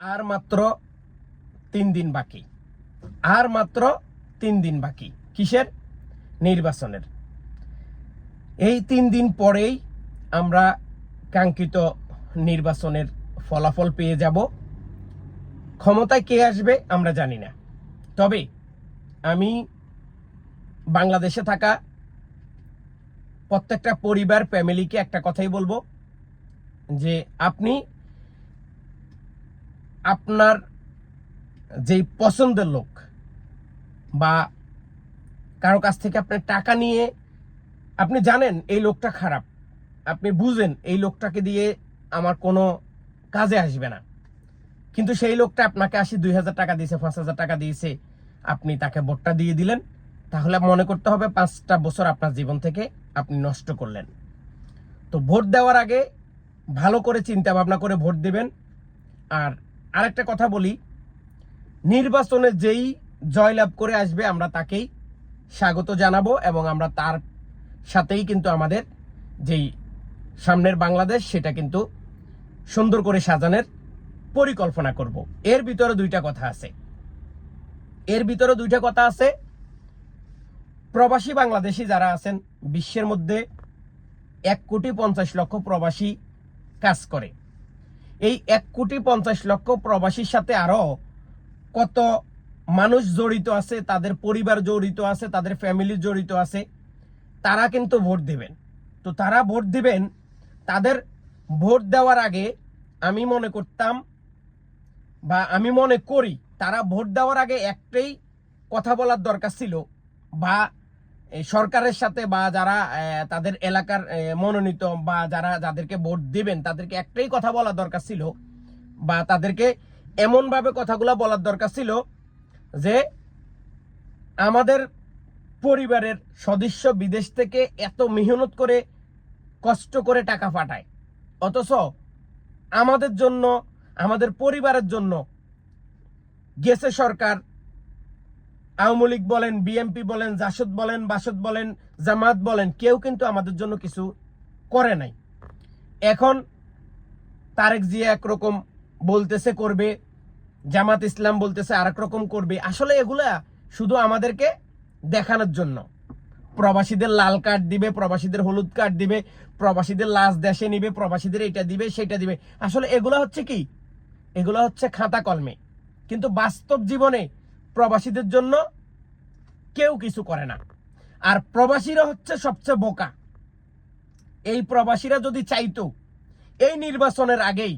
আর মাত্র 3 দিন বাকি, আর মাত্র 3 দিন বাকি। কিসের? নির্বাচনের। এই 3 দিন পরেই আমরা কাঙ্ক্ষিত নির্বাচনের ফলাফল পেয়ে যাব। ক্ষমতায় কে আসবে আমরা জানি না, তবে আমি বাংলাদেশে থাকা প্রত্যেকটা পরিবার ফ্যামিলিকে একটা কথাই বলবো যে আপনি আপনার যেই পছন্দের লোক বা কারো কাছ থেকে আপনি টাকা নিয়ে আপনি জানেন এই লোকটা খারাপ, আপনি বুঝেন এই লোকটাকে দিয়ে আমার কোনো কাজে আসবে না, কিন্তু সেই লোকটা আপনাকে 2,000 টাকা দিয়েছে, 5,000 টাকা দিয়েছে, আপনি তাকে ভোটটা দিয়ে দিলেন, তাহলে মনে করতে হবে 5টা বছর আপনার জীবন থেকে আপনি নষ্ট করলেন। তো ভোট দেওয়ার আগে ভালো করে চিন্তা ভাবনা করে ভোট দিবেন। আর আরেকটা কথা বলি, নির্বাচনে যেই জয়লাভ করে আসবে আমরা তাকেই স্বাগত জানাবো এবং আমরা তার সাথেই কিন্তু আমাদের যেই সামনের বাংলাদেশ সেটা কিন্তু সুন্দর করে সাজানোর পরিকল্পনা করব। এর ভিতরে দুইটা কথা আছে। প্রবাসী বাংলাদেশি যারা আছেন, বিশ্বের মধ্যে 1,50,00,000 প্রবাসী কাজ করে। এই 1,50,00,000 প্রবাসীর সাথে আরো কত মানুষ জড়িত আছে, তাদের পরিবার জড়িত আছে, তাদের ফ্যামিলি জড়িত আছে, তারা কিন্তু ভোট দিবেন। তো তারা ভোট দিবেন, তাদের ভোট দেওয়ার আগে আমি মনে করতাম বা আমি মনে করি তারা ভোট দেওয়ার আগে একটাই কথা বলার দরকার ছিল, বা সরকারের সাথে বা যারা তাদের এলাকার মনোনীত বা যাদেরকে ভোট দিবেন তাদেরকে একটাই কথা বলার দরকার ছিল, বা তাদেরকে এমনভাবে কথাগুলো বলার দরকার ছিল যে আমাদের পরিবারের সদস্য বিদেশ থেকে এত মেহনত করে কষ্ট করে টাকা পাঠায়, অথচ আমাদের জন্য, আমাদের পরিবারের জন্য গেছে সরকার, আওয়ামী লীগ বলেন, বিএনপি বলেন, জাসদ বলেন, বাসদ বলেন, জামাত বলেন, কেউ কিন্তু আমাদের জন্য কিছু করে নাই। এখন তারেক জিয়া একরকম বলতেছে করবে, জামাত ইসলাম বলতেছে আরেক রকম করবে। আসলে এগুলা শুধু আমাদেরকে দেখানোর জন্য। প্রবাসীদের লাল কার্ড দিবে, প্রবাসীদের হলুদ কার্ড দিবে, প্রবাসীদের লাশ দেশে নিবে, প্রবাসীদের এটা দিবে সেটা দিবে। আসলে এগুলা হচ্ছে কি? এগুলা হচ্ছে খাতা কলমে, কিন্তু বাস্তব জীবনে প্রবাসীদের জন্য কেউ কিছু করে না। আর প্রবাসীরা হচ্ছে সবচেয়ে বোকা। এই প্রবাসীরা যদি চাইতো এই নির্বাচনের আগেই